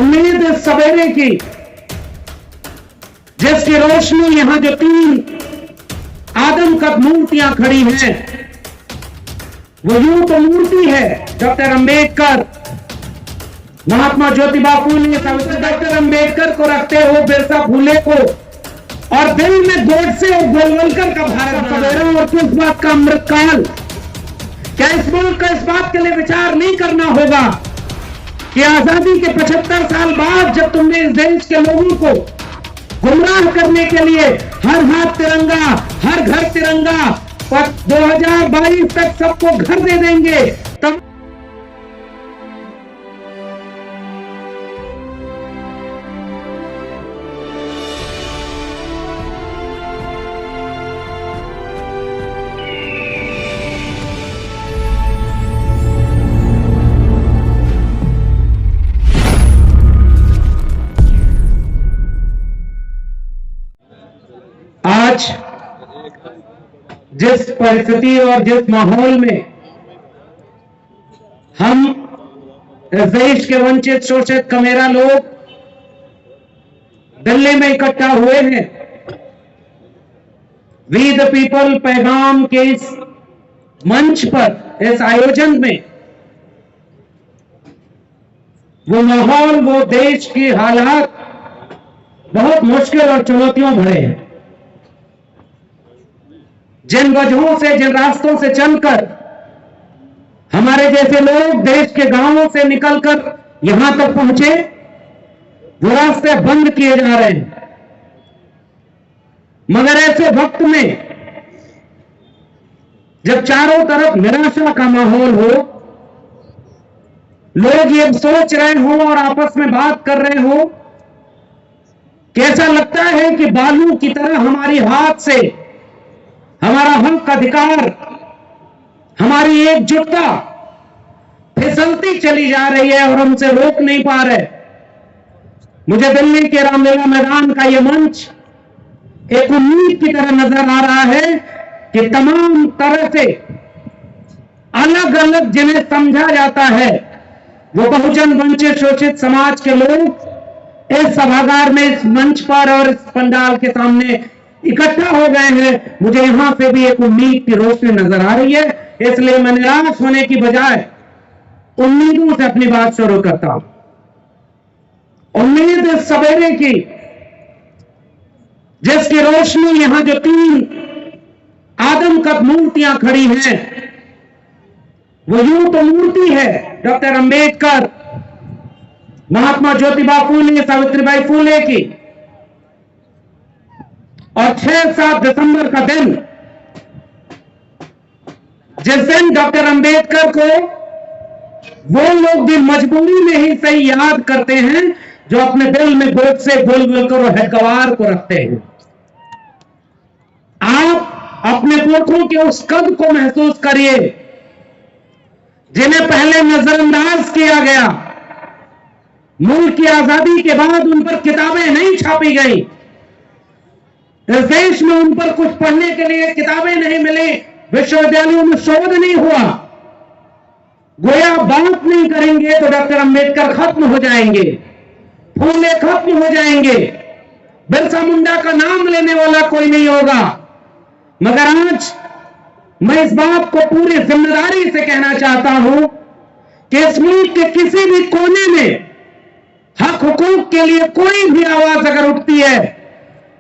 उम्मीद इस सवेरे की जिसकी रोशनी यहां जो 3 आदमकद मूर्तियां खड़ी हैं, वो यूं तो मूर्ति है डॉक्टर अंबेडकर, महात्मा ज्योतिबा फूले, डॉक्टर अंबेडकर को रखते हो, बिरसा फूले को, और दिल में गोडसे और गोलवलकर का भारत सवेरा। और किस बात का अमृतकाल? क्या इस मुल्क का इस बात के लिए विचार नहीं करना होगा कि आजादी के 75 साल बाद जब तुमने इस देश के लोगों को गुमराह करने के लिए हर हाथ तिरंगा, हर घर तिरंगा, 2022 तक सबको घर दे देंगे, तब आज जिस परिस्थिति और जिस माहौल में हम इस देश के वंचित शोषित कमेरा लोग दिल्ली में इकट्ठा हुए हैं, वी द पीपल पैगाम के इस मंच पर, इस आयोजन में, वो माहौल, वो देश की हालात बहुत मुश्किल और चुनौतियों भरे हैं। जिन वजहों से, जिन रास्तों से चलकर हमारे जैसे लोग देश के गांवों से निकलकर यहां तक पहुंचे, वो रास्ते बंद किए जा रहे हैं। मगर ऐसे वक्त में जब चारों तरफ निराशा का माहौल हो, लोग ये सोच रहे हो और आपस में बात कर रहे हो कि ऐसा लगता है कि बालू की तरह हमारी हाथ से हमारा हक, अधिकार, हमारी एकजुटता फिसलती चली जा रही है और हमसे रोक नहीं पा रहे। मुझे दिल्ली के रामलीला मैदान का यह मंच एक उम्मीद की तरह नजर आ रहा है कि तमाम तरह से अलग अलग जिन्हें समझा जाता है, वो बहुजन वंचित शोषित समाज के लोग इस सभागार में, इस मंच पर और इस पंडाल के सामने इकट्ठा हो गए हैं। मुझे यहां से भी एक उम्मीद की रोशनी नजर आ रही है, इसलिए मैं निराश होने की बजाय उम्मीदों से अपनी बात शुरू करता हूं। उम्मीद इस सवेरे की जिसकी रोशनी यहां जो 3 आदमकद मूर्तियां खड़ी हैं, वो यूं तो मूर्ति है डॉक्टर अंबेडकर, महात्मा ज्योतिबा फूले, सावित्रीबाई फूले की, और 6-7 दिसंबर का दिन, जिस दिन डॉक्टर अंबेडकर को वो लोग भी मजबूरी में ही सही याद करते हैं जो अपने दिल में गोडसे, गोलवलकर और हेडगेवार को रखते हैं। आप अपने पुरखों के उस कद को महसूस करिए जिन्हें पहले नजरअंदाज किया गया। मुल्क की आजादी के बाद उन पर किताबें नहीं छापी गई, इस देश में उन पर कुछ पढ़ने के लिए किताबें नहीं मिली, विश्वविद्यालयों में शोध नहीं हुआ। गोया बात नहीं करेंगे तो डॉक्टर अंबेडकर खत्म हो जाएंगे, फूले खत्म हो जाएंगे, बिरसा मुंडा का नाम लेने वाला कोई नहीं होगा। मगर आज मैं इस बात को पूरी जिम्मेदारी से कहना चाहता हूं कि इस मुल्क के किसी भी कोने में हक हुकूक के लिए कोई भी आवाज अगर उठती है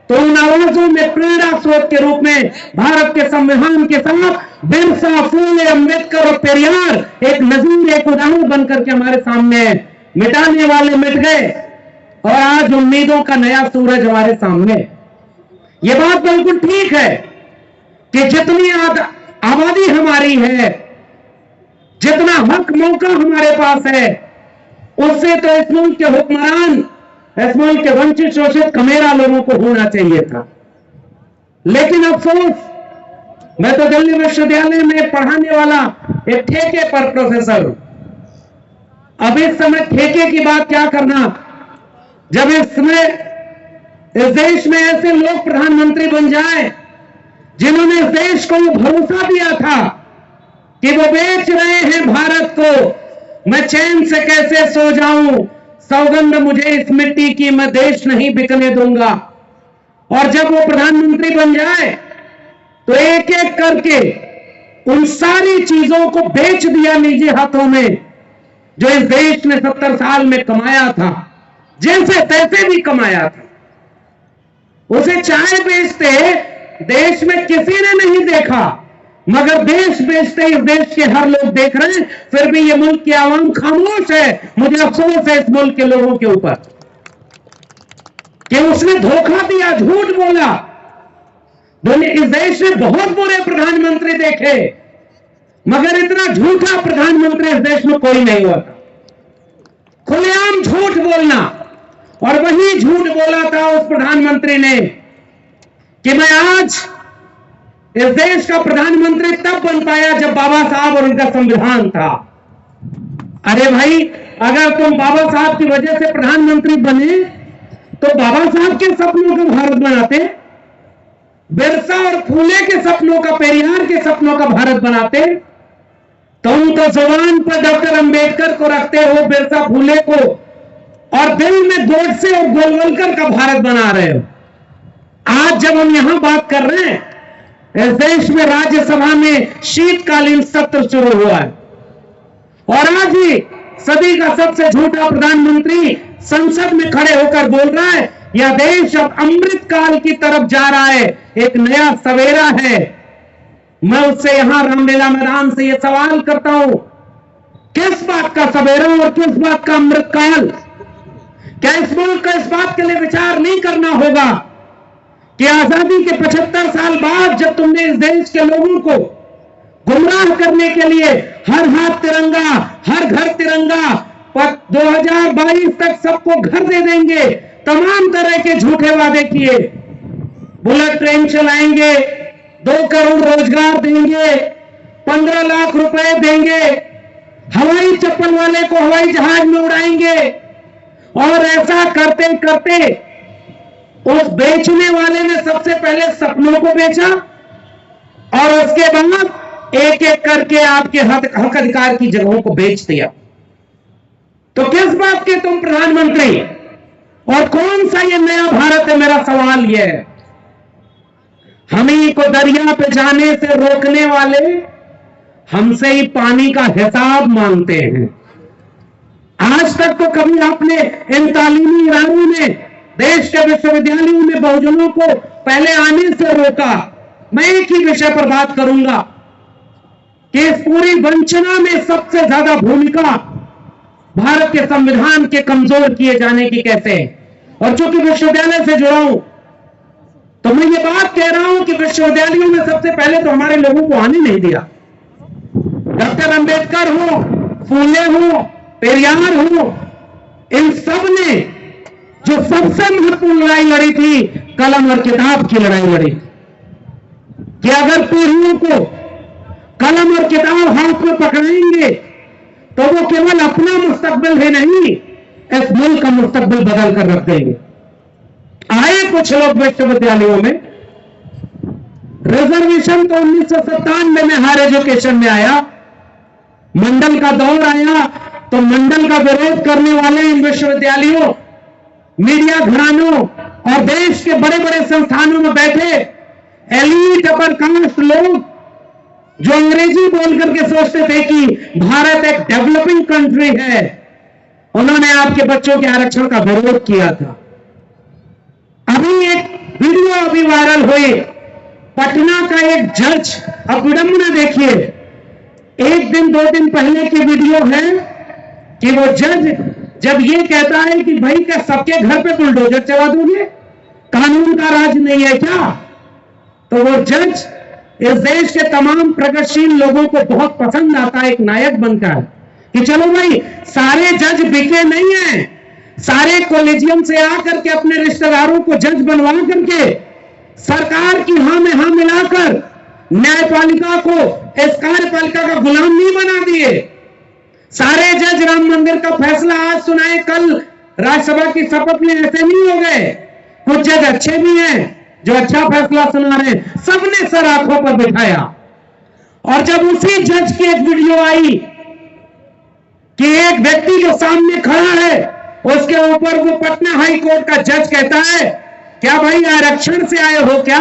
तो उन आवाजों में प्रेरणा स्रोत के रूप में भारत के संविधान के साथ बिरसा, फूले, अंबेडकर और पेरियार एक नजीर, एक उदाहरण बनकर के हमारे सामने है। मिटाने वाले मिट गए और आज उम्मीदों का नया सूरज हमारे सामने। ये बात बिल्कुल ठीक है कि जितनी आबादी हमारी है, जितना हक मौका हमारे पास है, उससे तो इस मुल्क के हुक्मरान, इस मुल्क के वंचित शोषित कमेरा लोगों को होना चाहिए था। लेकिन अफसोस, मैं तो दिल्ली विश्वविद्यालय में पढ़ाने वाला एक ठेके पर प्रोफेसर हूं। अब इस समय ठेके की बात क्या करना, जब इस समय इस देश में ऐसे लोग प्रधानमंत्री बन जाए जिन्होंने इस देश को भरोसा दिया था कि वो बेच रहे हैं भारत को, मैं चैन से कैसे सो जाऊं, सौगंध मुझे इस मिट्टी की, मैं देश नहीं बिकने दूंगा। और जब वो प्रधानमंत्री बन जाए तो एक एक करके उन सारी चीजों को बेच दिया निजी हाथों में जो इस देश ने 70 साल में कमाया था, जैसे तैसे भी कमाया था। उसे चाय बेचते देश में किसी ने नहीं देखा, मगर देश बेचते इस देश के हर लोग देख रहे हैं, फिर भी ये मुल्क की आवाम खामोश है। मुझे अफसोस है इस मुल्क के लोगों के ऊपर कि उसने धोखा दिया, झूठ बोला। इस देश ने बहुत बुरे प्रधानमंत्री देखे, मगर इतना झूठा प्रधानमंत्री इस देश में कोई नहीं हुआ था। खुलेआम झूठ बोलना, और वही झूठ बोला था उस प्रधानमंत्री ने कि मैं आज इस देश का प्रधानमंत्री तब बन पाया जब बाबा साहब और उनका संविधान था। अरे भाई, अगर तुम बाबा साहब की वजह से प्रधानमंत्री बने तो बाबा साहब के सपनों का भारत बनाते, बिरसा और फूले के सपनों का, पेरियार के सपनों का भारत बनाते। तुम तो जुबान पर डॉक्टर अंबेडकर को रखते हो, बिरसा फूले को, और दिल में गोडसे और गोलवलकर का भारत बना रहे हो। आज जब हम यहां बात कर रहे हैं, इस देश में राज्यसभा में शीतकालीन सत्र शुरू हुआ है, और आज ही सदी का सबसे झूठा प्रधानमंत्री संसद में खड़े होकर बोल रहा है यह देश अब अमृत काल की तरफ जा रहा है, एक नया सवेरा है। मैं उससे यहां रामलीला मैदान से यह सवाल करता हूं, किस बात का सवेरा और किस बात का अमृत काल? क्या इस मुल्क को इस बात के लिए विचार नहीं करना होगा कि आजादी के 75 साल बाद जब तुमने इस देश के लोगों को गुमराह करने के लिए हर हाथ तिरंगा, हर घर तिरंगा, 2022 तक सबको घर दे देंगे, तमाम तरह के झूठे वादे किए, बुलेट ट्रेन चलाएंगे, 2 करोड़ रोजगार देंगे, 15 लाख रुपए देंगे, हवाई चप्पल वाले को हवाई जहाज में उड़ाएंगे, और ऐसा करते करते उस बेचने वाले ने सबसे पहले सपनों को बेचा, और उसके बाद एक एक करके आपके हक अधिकार की जगहों को बेच दिया। तो किस बात के तुम प्रधानमंत्री, और कौन सा ये नया भारत है? मेरा सवाल यह है। हमी को दरिया पे जाने से रोकने वाले हमसे ही पानी का हिसाब मांगते हैं। आज तक तो कभी आपने इन तालीमी इदारों में, देश के विश्वविद्यालयों में बहुजनों को पहले आने से रोका? मैं एक ही विषय पर बात करूंगा कि इस पूरी वंचना में सबसे ज्यादा भूमिका भारत के संविधान के कमजोर किए जाने की कैसे है। और चूंकि विश्वविद्यालय से जुड़ा हूं तो मैं ये बात कह रहा हूं कि विश्वविद्यालयों में सबसे पहले तो हमारे लोगों को आने नहीं दिया। डॉक्टर अंबेडकर हो, फूले हो, पेरियार हो, इन सब ने जो सबसे महत्वपूर्ण लड़ाई लड़ी थी, कलम और किताब की लड़ाई लड़ी, कि अगर पीढ़ियों को कलम और किताब हाथ में पकड़ाएंगे तो वो केवल अपना मुस्तकबिल ही नहीं, इस मुल्क का मुस्तकबिल बदल कर रख देंगे। आए कुछ लोग विश्वविद्यालयों में, रिजर्वेशन तो 1997 में हायर एजुकेशन में आया, मंडल का दौर आया तो मंडल का विरोध करने वाले इन विश्वविद्यालयों, मीडिया घरानों और देश के बड़े बड़े संस्थानों में बैठे एलीट अपर कास्ट लोग जो अंग्रेजी बोल करके सोचते थे कि भारत एक डेवलपिंग कंट्री है, उन्होंने आपके बच्चों के आरक्षण का विरोध किया था। अभी एक वीडियो अभी वायरल हुई, पटना का एक जज, अब विडंबना देखिए, 1 दिन 2 दिन पहले की वीडियो है कि वो जज जब ये कहता है कि भाई क्या सबके घर पे बुलडोजर चला दोगे, कानून का राज नहीं है क्या? तो वो जज इस देश के तमाम प्रगतिशील लोगों को बहुत पसंद आता है, एक नायक बनकर कि चलो भाई सारे जज बिके नहीं हैं, सारे कॉलेजियम से आकर के अपने रिश्तेदारों को जज बनवा करके सरकार की हां में हां मिलाकर न्यायपालिका को इस कार्यपालिका का गुलाम नहीं बना दिए। सारे जज राम मंदिर का फैसला आज सुनाए, कल राज्यसभा की शपथ में ऐसे नहीं हो गए। कुछ जज अच्छे भी हैं जो अच्छा फैसला सुना रहे हैं, सबने सर आंखों पर बिठाया। और जब उसी जज की एक वीडियो आई कि एक व्यक्ति जो सामने खड़ा है उसके ऊपर वो पटना हाई कोर्ट का जज कहता है, क्या भाई आरक्षण से आए हो क्या?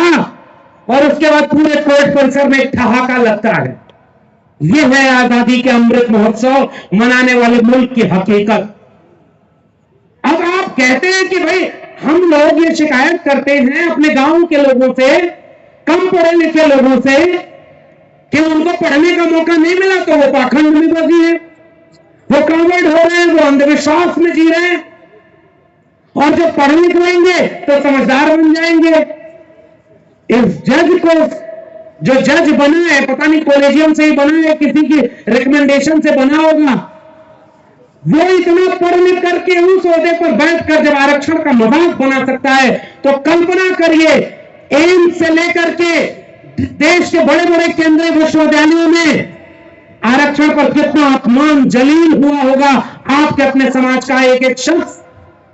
और उसके बाद पूरे कोर्ट परिसर में एक ठहाका लगता है। ये है आजादी के अमृत महोत्सव मनाने वाले मुल्क की हकीकत। अब आप कहते हैं कि भाई हम लोग ये शिकायत करते हैं अपने गांव के लोगों से, कम पढ़े लिखे लोगों से, कि उनको पढ़ने का मौका नहीं मिला तो वो पाखंड में बसी है, वो कांवड़ हो रहे हैं, वो अंधविश्वास में जी रहे हैं, और जब पढ़ लिख लेंगे तो समझदार बन जाएंगे। इस जज को, जो जज बना है, पता नहीं कॉलेजियम से ही बना है, किसी की रिकमेंडेशन से बना होगा, वो इतना पढ़ लिख करके उस ओहदे पर बैठकर जब आरक्षण का मजाक बना सकता है, तो कल्पना करिए एम्स से लेकर के देश के बड़े बड़े केंद्रीय विश्वविद्यालयों में आरक्षण पर कितना अपमान जलील हुआ होगा आपके अपने समाज का एक एक शख्स,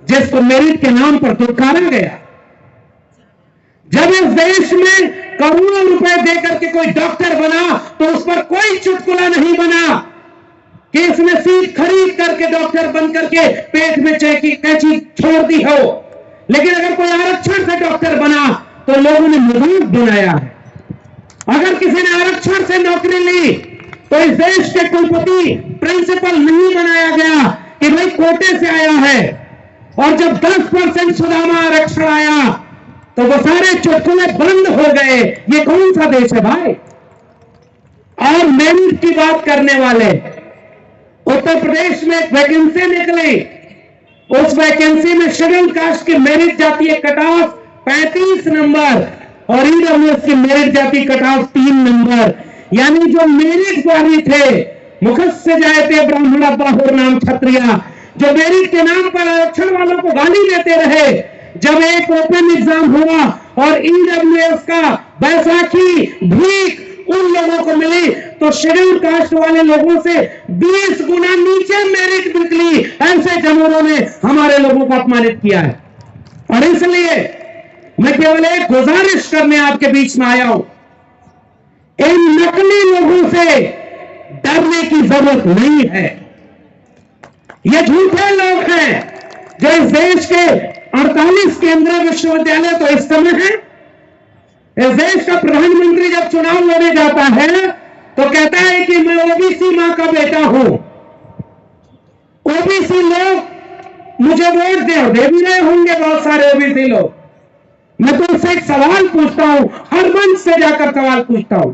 जिसको मेरिट के नाम पर दुत्कारा गया। जब इस देश में करोड़ों रुपए देकर के कोई डॉक्टर बना तो उस पर कोई चुटकुला नहीं बना कि इसने सीट खरीद करके डॉक्टर बन करके पेट में कैंची छोड़ दी हो। लेकिन अगर कोई आरक्षण से डॉक्टर बना तो लोगों ने मजाक बनाया है। अगर किसी ने आरक्षण से नौकरी ली तो इस देश के कुलपति प्रिंसिपल नहीं बनाया गया कि भाई कोटे से आया है। और जब 10% सुदामा आरक्षण आया तो वो सारे चुटकुले बंद हो गए। ये कौन सा देश है भाई? और मेरिट की बात करने वाले, उत्तर प्रदेश में एक वैकेंसी निकली, उस वैकेंसी में शेड्यूल कास्ट की मेरिट जाती है कट ऑफ 35 नंबर और ईडब्ल्यूएस की मेरिट जाती कट ऑफ 3 नंबर। यानी जो मेरिट वाली थे, मुखस्य जायते ब्राह्मण बाहुर नाम क्षत्रिया, जो मेरिट के नाम पर आरक्षण वालों को गाली देते रहे, जब एक ओपन एग्जाम हुआ और ईडब्ल्यूएस का बैसाखी भीख उन लोगों को मिली तो शेड्यूल कास्ट वाले लोगों से 20 गुना नीचे मेरिट निकली। ऐसे जनों ने हमारे लोगों को अपमानित किया है। और इसलिए मैं केवल एक गुजारिश करने आपके बीच में आया हूं, इन नकली लोगों से डरने की जरूरत नहीं है। ये झूठे लोग हैं जो इस देश के 48 केंद्रीय विश्वविद्यालय तो इस समय है। इस देश का प्रधानमंत्री जब चुनाव लड़ने जाता है तो कहता है कि मैं ओबीसी मां का बेटा हूं। ओबीसी लोग मुझे वोट दे भी रहे होंगे, बहुत सारे ओबीसी लोग। मैं तुमसे एक सवाल पूछता हूं, हर मंच से जाकर सवाल पूछता हूं,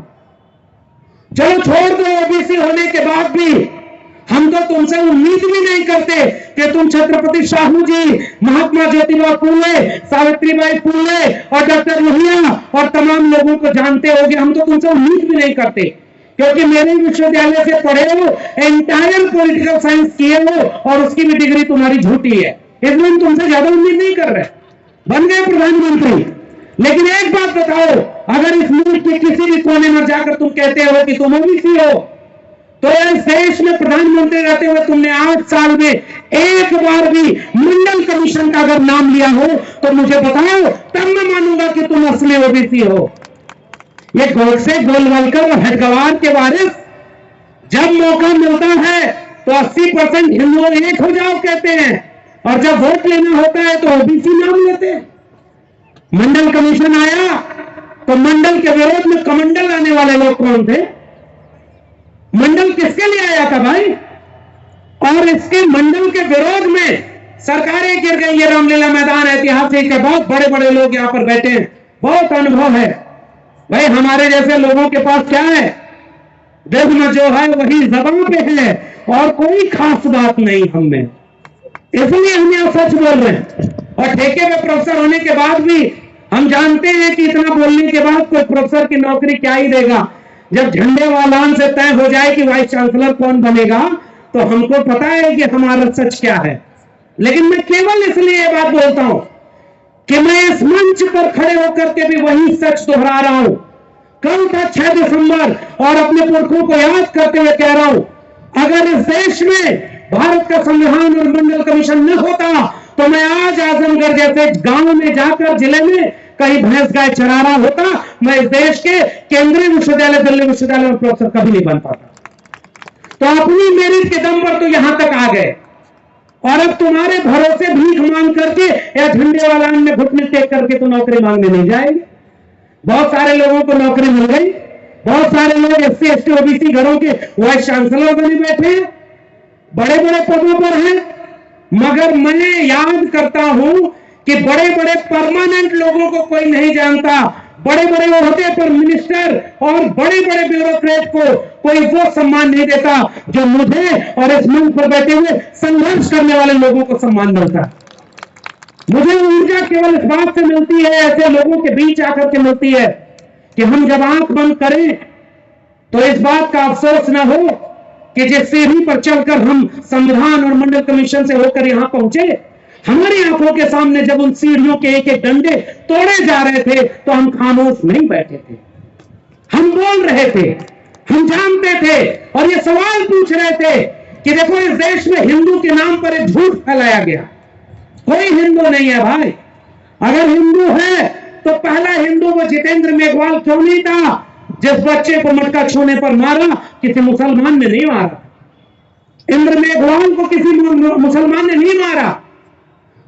चलो छोड़ दो ओबीसी होने के बाद भी हम तो तुमसे उम्मीद भी नहीं करते कि तुम छत्रपति शाहू जी, महात्मा ज्योतिबा फूले, सावित्रीबाई फूले और डॉक्टर लोहिया और तमाम लोगों को जानते होगे। हम तो तुमसे उम्मीद भी नहीं करते, क्योंकि मेरे विश्वविद्यालय से पढ़े हो, एंटायर पॉलिटिकल साइंस किए हो और उसकी भी डिग्री तुम्हारी झूठी है, इसलिए हम तुमसे ज्यादा उम्मीद नहीं कर रहे। बन गए प्रधानमंत्री। लेकिन एक बात बताओ, अगर इस मुल्क के किसी भी कोने में जाकर तुम कहते हो कि तुम ओबीसी हो, तो इस देश में प्रधानमंत्री रहते हुए तुमने 8 साल में एक बार भी मंडल कमीशन का अगर नाम लिया हो तो मुझे बताओ, तब मैं मानूंगा कि तुम असली ओबीसी हो। ये गोडसे, गोलवलकर और हेडगवार के वारिस जब मौका मिलता है तो 80% हिंदुओं एक हो जाओ कहते हैं, और जब वोट लेना होता है तो ओबीसी नाम लेते हैं। मंडल कमीशन आया तो मंडल के विरोध में कमंडल आने वाले लोग कौन थे? मंडल किसके लिए आया था भाई? और इसके मंडल के विरोध में सरकारें गिर गई। ये रामलीला मैदान ऐतिहासिक है, बहुत बड़े बड़े लोग यहां पर बैठे हैं, बहुत अनुभव है भाई। हमारे जैसे लोगों के पास क्या है? विघ्न जो है वही जबान पे है और कोई खास बात नहीं हम में, इसलिए हम यहां सच बोल रहे हैं। और ठेके में प्रोफेसर होने के बाद भी हम जानते हैं कि इतना बोलने के बाद कोई प्रोफेसर की नौकरी क्या ही देगा। जब झंडे वालान से तय हो जाए कि वाइस चांसलर कौन बनेगा तो हमको पता है कि हमारा सच क्या है। लेकिन मैं केवल इसलिए ये बात बोलता हूं कि मैं इस मंच पर खड़े होकर के भी वही सच दोहरा रहा हूं। कल था 6 दिसंबर और अपने पुरखों को याद करते हुए कह रहा हूं, अगर इस देश में भारत का संविधान और मंडल कमीशन न होता तो मैं आज आजमगढ़ जैसे गांव में जाकर जिले में कहीं भैंस गाय चरा रहा होता। मैं इस देश के केंद्रीय विश्वविद्यालय, दिल्ली विश्वविद्यालय में प्रोफेसर कभी नहीं बन पाता। तो अपनी मेरिट के दम पर तो यहां तक आ गए और अब तुम्हारे भरोसे भीख मांग करके या झंडे वाला में घुटने टेक करके तो नौकरी मांगने नहीं जाएंगे। बहुत सारे लोगों को नौकरी मिल गई, बहुत सारे लोग SC ST OBC घरों के वाइस चांसलर बने बैठे हैं, बड़े बड़े पदों पर हैं। मगर मैं याद करता हूं कि बड़े बड़े परमानेंट लोगों को कोई नहीं जानता, बड़े बड़े ओहदे पर मिनिस्टर और बड़े बड़े ब्यूरोक्रेट को कोई वो सम्मान नहीं देता जो मुझे और इस मंच पर बैठे हुए संघर्ष करने वाले लोगों को सम्मान मिलता। मुझे ऊर्जा केवल इस बात से मिलती है, ऐसे लोगों के बीच आकर के मिलती है कि हम जब आंख बंद करें तो इस बात का अफसोस ना हो कि जिस सीढ़ी पर चलकर हम संविधान और मंडल कमीशन से होकर यहां पहुंचे, हमारी आंखों के सामने जब उन सीढ़ियों के एक एक डंडे तोड़े जा रहे थे तो हम खामोश नहीं बैठे थे, हम बोल रहे थे, हम जानते थे और ये सवाल पूछ रहे थे कि देखो इस देश में हिंदू के नाम पर एक झूठ फैलाया गया। कोई हिंदू नहीं है भाई, अगर हिंदू है तो पहला हिंदू वो जितेंद्र मेघवाल क्यों नहीं था जिस बच्चे को मटका छूने पर मारा, किसी मुसलमान ने नहीं मारा। इंद्र मेघवाल को किसी मुसलमान ने नहीं मारा,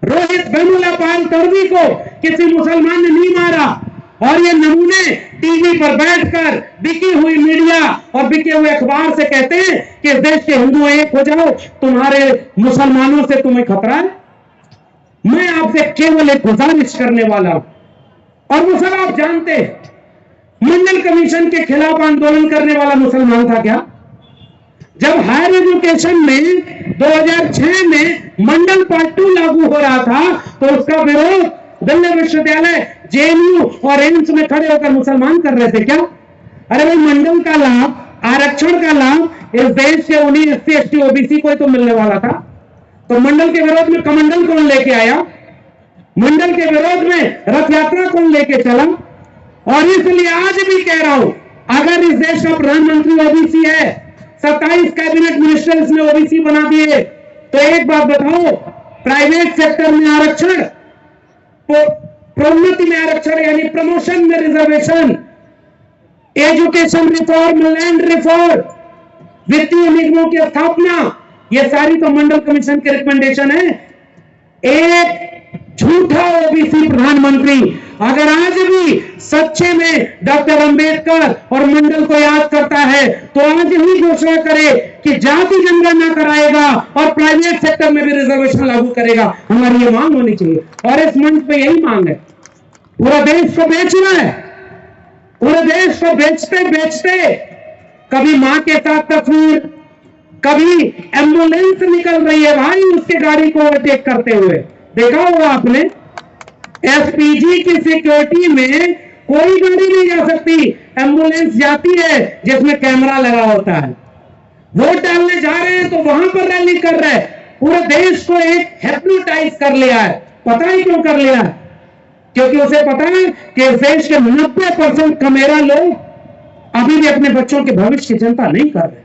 रोहित वेमुला पाल तड़वी को किसी मुसलमान ने नहीं मारा। और ये नमूने टीवी पर बैठकर बिकी हुई मीडिया और बिके हुए अखबार से कहते हैं कि इस देश के हिंदू एक हो जाओ, तुम्हारे मुसलमानों से तुम्हें खतरा है। मैं आपसे केवल एक गुजारिश करने वाला हूं, और वो सब आप जानते हैं, मंडल कमीशन के खिलाफ आंदोलन करने वाला मुसलमान था क्या? जब हायर एजुकेशन में 2006 में मंडल पार्ट 2 लागू हो रहा था तो उसका विरोध दिल्ली विश्वविद्यालय, JNU और एम्स में खड़े होकर मुसलमान कर रहे थे क्या? अरे भाई, मंडल का लाभ, आरक्षण का लाभ इस देश के उन्हीं SC ST OBC को तो मिलने वाला था। तो मंडल के विरोध में कमंडल कौन लेके आया? मंडल के विरोध में रथ यात्रा कौन लेके चला? और इसलिए आज भी कह रहा हूं, अगर इस देश का प्रधानमंत्री OBC है, 27 कैबिनेट मिनिस्टर्स ने OBC बना दिए, तो एक बात बताओ, प्राइवेट सेक्टर में आरक्षण, प्रोन्नति में आरक्षण यानी प्रमोशन में reservation, education reform, land reform, वित्तीय निगमों की स्थापना, ये सारी तो मंडल कमीशन की रिकमेंडेशन है। एक झूठा OBC प्रधानमंत्री अगर आज भी सच्चे में डॉक्टर अंबेडकर और मंडल को याद करता है तो आज ही घोषणा करे कि जाति जनगणना कराएगा और प्राइवेट सेक्टर में भी रिजर्वेशन लागू करेगा। हमारी ये मांग होनी चाहिए और इस मंच पे यही मांग है। पूरा देश को बेच रहा है, पूरे देश को बेचते बेचते कभी मां के साथ तस्वीर, कभी एम्बुलेंस निकल रही है भाई उसके गाड़ी को ओवरटेक करते हुए, देखा होगा आपने। SPG की सिक्योरिटी में कोई गाड़ी नहीं जा सकती, एम्बुलेंस जाती है जिसमें कैमरा लगा होता है। वोट डालने जा रहे हैं तो वहां पर रैली कर रहे हैं। पूरे देश को एक हिप्नोटाइज कर लिया है। पता ही क्यों कर लिया है? क्योंकि उसे पता है कि इस देश के 90% कमेरा लोग अभी भी अपने बच्चों के भविष्य की चिंता नहीं कर रहे।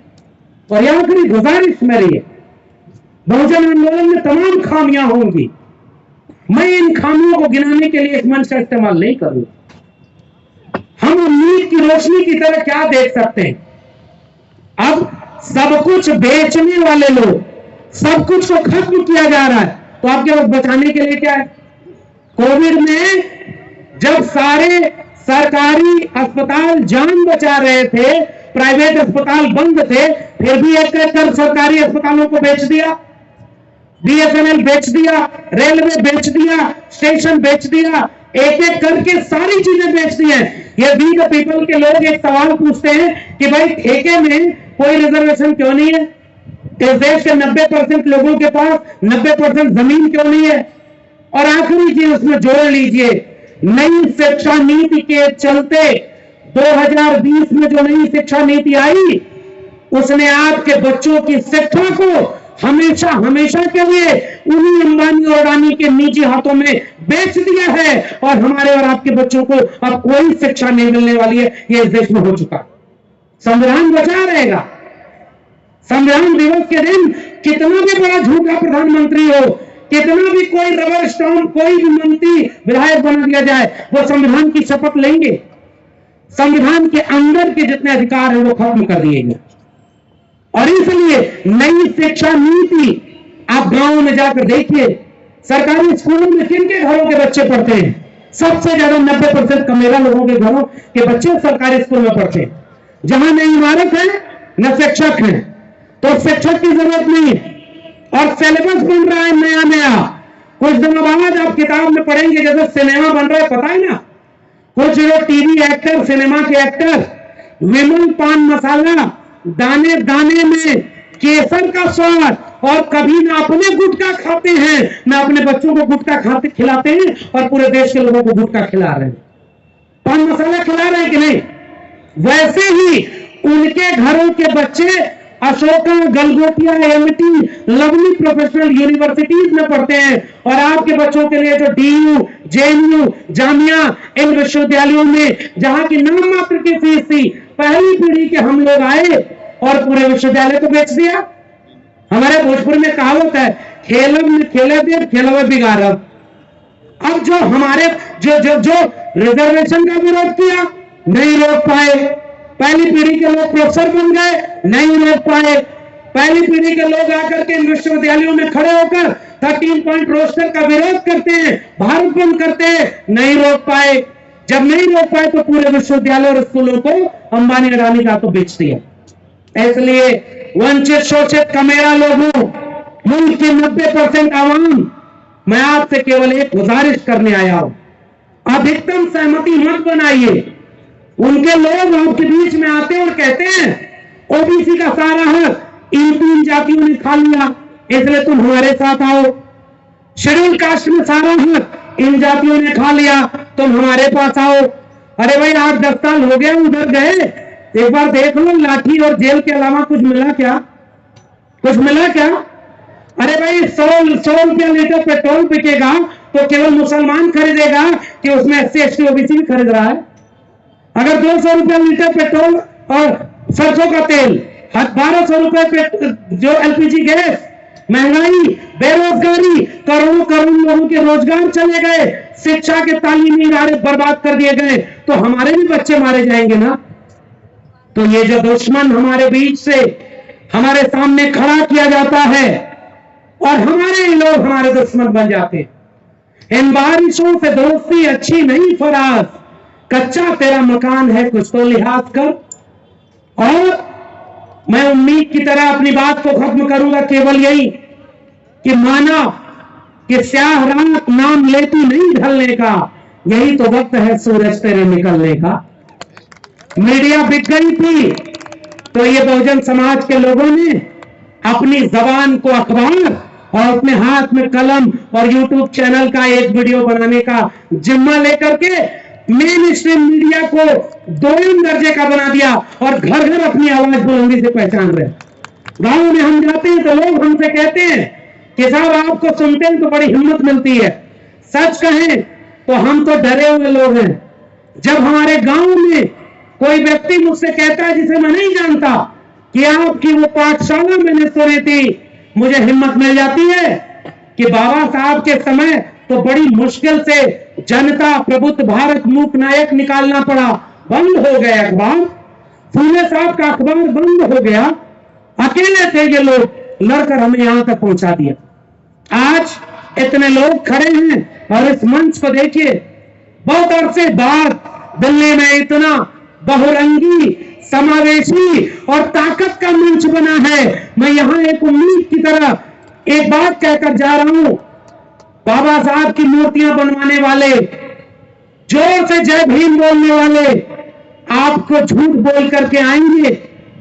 और यहां आखिरी गुजारिश मेरी है, बहुजन आंदोलन में तमाम खामियां होंगी, मैं इन खामियों को गिनाने के लिए इस मंच का इस्तेमाल नहीं करूंगा। हम उम्मीद की रोशनी की तरह क्या देख सकते हैं? अब सब कुछ बेचने वाले लोग, सब कुछ को खत्म किया जा रहा है, तो आपके पास बचाने के लिए क्या है? कोविड में जब सारे सरकारी अस्पताल जान बचा रहे थे, प्राइवेट अस्पताल बंद थे, फिर भी एक एक कर सरकारी अस्पतालों को बेच दिया, BSNL बेच दिया, रेलवे बेच दिया, स्टेशन बेच दिया, एक एक करके सारी चीजें बेच दी हैं। ये वी द पीपल के लोग एक सवाल पूछते हैं कि भाई ठेके में कोई रिजर्वेशन क्यों नहीं है? इस देश के 90% लोगों के पास 90% जमीन क्यों नहीं है? और आखिरी चीज उसमें जोड़ लीजिए, नई शिक्षा नीति के चलते 2020 में जो नई शिक्षा नीति आई उसने आपके बच्चों की शिक्षा को हमेशा हमेशा के लिए उन्हीं अंबानी और अडानी के निजी हाथों में बेच दिया है और हमारे और आपके बच्चों को अब कोई शिक्षा नहीं मिलने वाली है। ये इस देश में हो चुका। संविधान बचा रहेगा। संविधान दिवस के दिन कितना भी बड़ा झूठा प्रधानमंत्री हो, कितना भी कोई रबर स्टैंप, कोई भी मंत्री विधायक बना दिया जाए, वो संविधान की शपथ लेंगे, संविधान के अंदर के जितने अधिकार है वो खत्म कर दिए गए। और इसलिए नई शिक्षा नीति आप गांव में जाकर देखिए सरकारी स्कूलों में किन के घरों के बच्चे पढ़ते हैं। सबसे ज्यादा 90% कमेरा लोगों के घरों के बच्चे सरकारी स्कूल में पढ़ते हैं, जहां न इमारत है न शिक्षक है, तो शिक्षक की जरूरत नहीं। और सिलेबस बन रहा है नया नया, कुछ दिनों बाद आप किताब में पढ़ेंगे जैसे सिनेमा बन रहा है, पता है ना, कुछ जो टीवी एक्टर, सिनेमा के एक्टर विमल पान मसाला, दाने दाने में केसर का स्वाद, और कभी ना अपने गुटखा खाते हैं ना अपने बच्चों को गुटखा खाते खिलाते हैं, और पूरे देश के लोगों को गुटखा खिला रहे हैं, पान मसाला खिला रहे हैं कि नहीं। वैसे ही उनके घरों के बच्चे Ashoka, Galgotia, Amity, lovely professional universities में पढ़ते हैं, और आपके बच्चों के लिए जो डीयू, जेएनयू, जामिया, इन विश्वविद्यालयों में जहां की नाम मात्र की फीस थी, पहली पीढ़ी के हम लोग आए और पूरे विश्वविद्यालय को बेच दिया। हमारे भोजपुर में कहावत है, खेलब में खेले दे, खेलवे बिगाड़ब। अब जो हमारे जो जो जो रिजर्वेशन का विरोध किया, नहीं रोक पाए। पहली पीढ़ी के लोग प्रोफेसर बन गए, नहीं रोक पाए। पहली पीढ़ी के लोग आकर के विश्वविद्यालयों में खड़े होकर 13 पॉइंट रोस्टर का विरोध करते हैं, भारत बंद करते हैं, नहीं रोक पाए। जब नहीं रोक पाए तो पूरे विश्वविद्यालय और स्कूलों को अंबानी अडानी का तो बेच दिया। इसलिए वंचित, शोषित, कमेरा लोगों, मुल्क की 90% आवाम, मैं आपसे केवल एक गुजारिश करने आया हूं, अधिकतम सहमति मत बनाइए। उनके लोग आपके बीच में आते हैं और कहते हैं ओबीसी का सारा हक इन 3 जातियों ने खा लिया, इसलिए तुम हमारे साथ आओ। शेड्यूल कास्ट में सारा हक इन जातियों ने खा लिया, तुम हमारे पास आओ। अरे भाई 8-10 साल हो गया उधर गए, एक बार देख लो लाठी और जेल के अलावा कुछ मिला क्या? कुछ मिला क्या? अरे भाई 100 रुपया लीटर पेट्रोल बिकेगा तो केवल मुसलमान खरीदेगा कि उसमें SC ST OBC भी खरीद रहा है? अगर 200 रुपया लीटर पेट्रोल और सरसों का तेल, 1200 रुपए जो LPG गैस, महंगाई, बेरोजगारी, करोड़ों करोड़ लोगों के रोजगार चले गए, शिक्षा के तालीमी इदारे बर्बाद कर दिए गए, तो हमारे भी बच्चे मारे जाएंगे ना। तो ये जो दुश्मन हमारे बीच से हमारे सामने खड़ा किया जाता है और हमारे लोग हमारे दुश्मन बन जाते हैं। इन बारिशों से दोस्ती अच्छी नहीं फराज, कच्चा तेरा मकान है कुछ तो लिहाज कर। और मैं उम्मीद की तरह अपनी बात को खत्म करूंगा केवल यही कि माना कि स्याह रात नाम लेती नहीं ढलने का, यही तो वक्त है सूरज तेरे निकलने का। मीडिया बिक गई थी तो ये बहुजन समाज के लोगों ने अपनी जबान को अखबार और अपने हाथ में कलम और यूट्यूब चैनल का एक वीडियो बनाने का जिम्मा लेकर के मेन स्ट्रीम मीडिया को 2 दर्जे का बना दिया और घर घर अपनी आवाज बुलंदी से पहचान रहे। गांव में हम जाते हैं तो लोग हमसे कहते हैं कि साहब आपको सुनते हैं तो बड़ी हिम्मत मिलती है। सच कहें तो हम तो डरे हुए लोग हैं। जब हमारे गांव में कोई व्यक्ति मुझसे कहता है जिसे मैं नहीं जानता कि आपकी वो पाठशाला मैंने सुनी थी, मुझे हिम्मत मिल जाती है कि बाबा साहब के समय तो बड़ी मुश्किल से जनता प्रबुद्ध भारत मूक नायक निकालना पड़ा, बंद हो गया अखबार, फूले साहब का अखबार बंद हो गया, अकेले थे ये लोग, लड़कर हमें यहां तक पहुंचा दिया। आज इतने लोग खड़े हैं और इस मंच को देखिए, बहुत अरसे बाद दिल्ली में इतना बहुरंगी, समावेशी और ताकत का मंच बना है। मैं यहां एक उम्मीद की तरह एक बात कहकर जा रहा हूं, बाबा साहब की मूर्तियां बनवाने वाले, जोर से जय भीम बोलने वाले आपको झूठ बोल करके आएंगे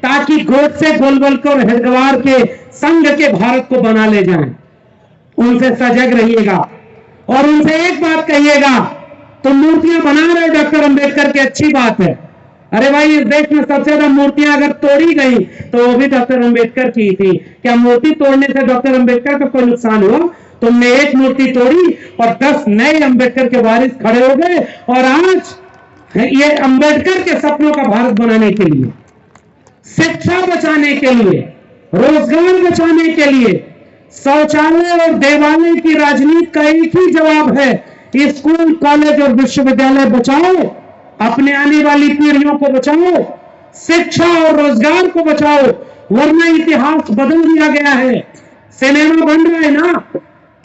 ताकि गोडसे, गोलवलकर और हेडगेवार के संघ के भारत को बना ले जाएं। उनसे सजग रहिएगा और उनसे एक बात कहिएगा, तो मूर्तियां बना रहे डॉक्टर अंबेडकर की, अच्छी बात है। अरे भाई इस देश में सबसे ज्यादा मूर्तियां अगर तोड़ी गई तो वो भी डॉक्टर अंबेडकर की थी। क्या मूर्ति तोड़ने से डॉक्टर अंबेडकर का कोई नुकसान हुआ? तुमने एक मूर्ति तोड़ी और 10 नए अंबेडकर के वारिस खड़े हो गए, और आज ये अंबेडकर के सपनों का भारत बनाने के लिए, शिक्षा बचाने के लिए, रोजगार बचाने के लिए, शौचालय और देवालय की राजनीति का एक ही जवाब है, स्कूल, कॉलेज और विश्वविद्यालय बचाओ, अपने आने वाली पीढ़ियों को बचाओ, शिक्षा और रोजगार को बचाओ, वरना इतिहास बदल दिया गया है। सिनेमा बन रहा है ना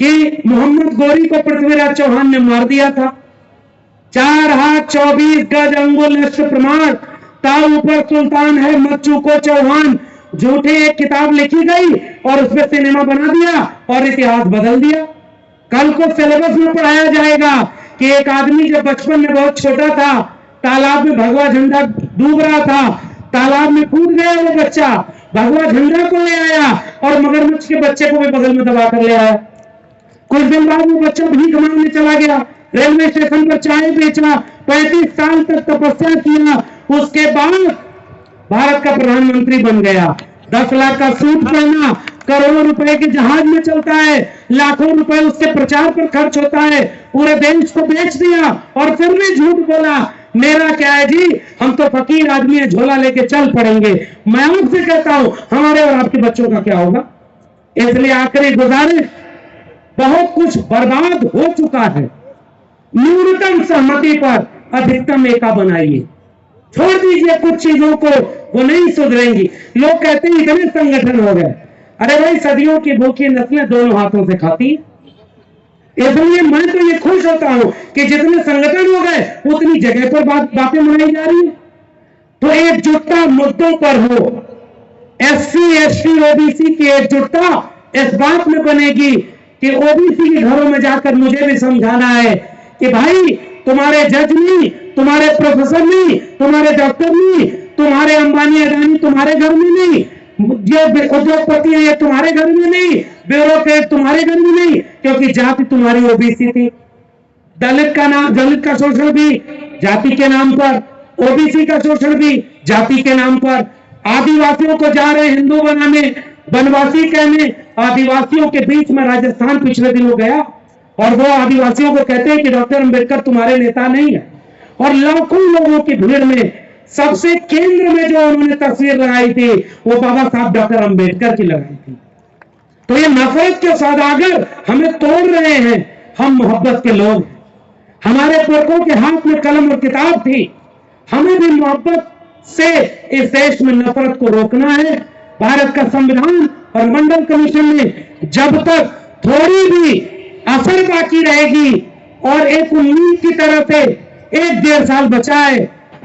कि मोहम्मद गोरी को पृथ्वीराज चौहान ने मार दिया था। 4 हाथ 24 गज अंगुल निष्ठ प्रमाण, ताऊ पर सुल्तान है मत चूको चौहान, झूठे एक किताब लिखी गई और उसमें सिनेमा बना दिया और इतिहास बदल दिया। कल को सिलेबस में पढ़ाया जाएगा कि एक आदमी जब बचपन में बहुत छोटा था, तालाब में भगवा झंडा डूब रहा था, तालाब में कूद गया वो बच्चा, भगवा झंडा को ले आया और मगरमच्छ के बच्चे को भी बगल में दबा कर ले आया। कुछ दिन बाद वो बच्चा भीख मांगने चला गया, रेलवे स्टेशन पर चाय बेचा, 35 साल तक तपस्या किया, उसके बाद भारत का प्रधानमंत्री बन गया। 10 लाख का सूट पहना, करोड़ों रुपए के जहाज में चलता है, लाखों रुपए उसके प्रचार पर खर्च होता है, पूरे देश को बेच दिया और फिर भी झूठ बोला। मेरा क्या है जी, हम तो फकीर आदमी है, झोला लेके चल पड़ेंगे। मैं आपसे कहता हूं हमारे और आपके बच्चों का क्या होगा। इसलिए आखिरी गुजारिश, बहुत कुछ बर्बाद हो चुका है, न्यूनतम सहमति पर अधिकतम एका बनाइए, छोड़ दीजिए कुछ चीजों को, वो नहीं सुधरेंगी। लोग कहते हैं इतने संगठन हो गए, अरे भाई सदियों की भूखी नस्लें दोनों हाथों से खाती। इसलिए मैं तो ये खुश होता हूं कि जितने संगठन हो गए उतनी जगह पर बातें मनाई जा रही है। तो एकजुटता मुद्दों पर हो, एससी एसटी ओबीसी की एकजुटता इस बात में बनेगी कि ओबीसी के घरों में जाकर मुझे भी समझाना है कि भाई तुम्हारे जज नहीं, तुम्हारे प्रोफेसर नहीं, तुम्हारे डॉक्टर नहीं, तुम्हारे अंबानी अडानी तुम्हारे घर में नहीं, ये उद्योगपति है ये तुम्हारे घर में नहीं, ब्यूरोक्रेट तुम्हारे घर में नहीं, क्योंकि जाति तुम्हारी ओबीसी थी। दलित का शोषण भी जाति के नाम पर, ओबीसी का शोषण भी जाति के नाम पर, आदिवासियों को जा रहे हिंदू बनाने, वनवासी कहने। आदिवासियों के बीच में राजस्थान पिछले दिनों गया और वो आदिवासियों को कहते हैं कि डॉक्टर अंबेडकर तुम्हारे नेता नहीं है, और लाखों लोगों की भीड़ में सबसे केंद्र में जो उन्होंने तस्वीर लगाई थी वो बाबा साहब डॉक्टर अंबेडकर की लगाई थी। तो ये नफरत के सौदागर हमें तोड़ रहे हैं। हम मोहब्बत के लोग हैं, हमारे पुरखों के हाथ में कलम और किताब थी, हमें भी मोहब्बत से इस देश में नफरत को रोकना है। भारत का संविधान और मंडल कमीशन में जब तक थोड़ी भी असर बाकी रहेगी और एक उम्मीद की तरह से 1-1.5 साल बचा है,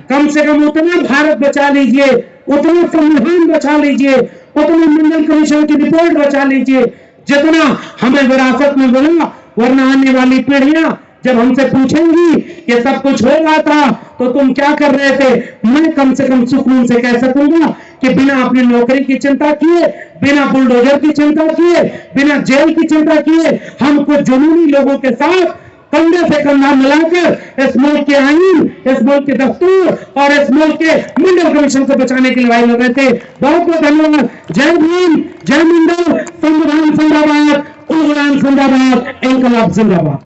कम से कम उतना भारत बचा लीजिए, उतना संविधान बचा लीजिए, उतना मंडल कमीशन की रिपोर्ट बचा लीजिए जितना हमें विरासत में मिला। वरना आने वाली पीढ़ियां जब हमसे पूछेंगी कि सब कुछ हो रहा था तो तुम क्या कर रहे थे, मैं कम से कम सुकून से कह सकूंगा कि बिना अपनी नौकरी की चिंता किए, बिना बुलडोजर की चिंता किए, बिना जेल की चिंता किए, हम कुछ जुनूनी लोगों के साथ कंधे से कंधा मिलाकर इस मुल्क के आईन, इस मुल्क के दस्तूर और इस मुल्क के मंडल कमीशन को बचाने के लिए लड़ाई लड़ रहे थे। बहुत बहुत धन्यवाद। जय भीम, जय मंडल, संविधान जिंदाबाद, उलगुलाम जिंदाबाद, इनकलाब जिंदाबाद।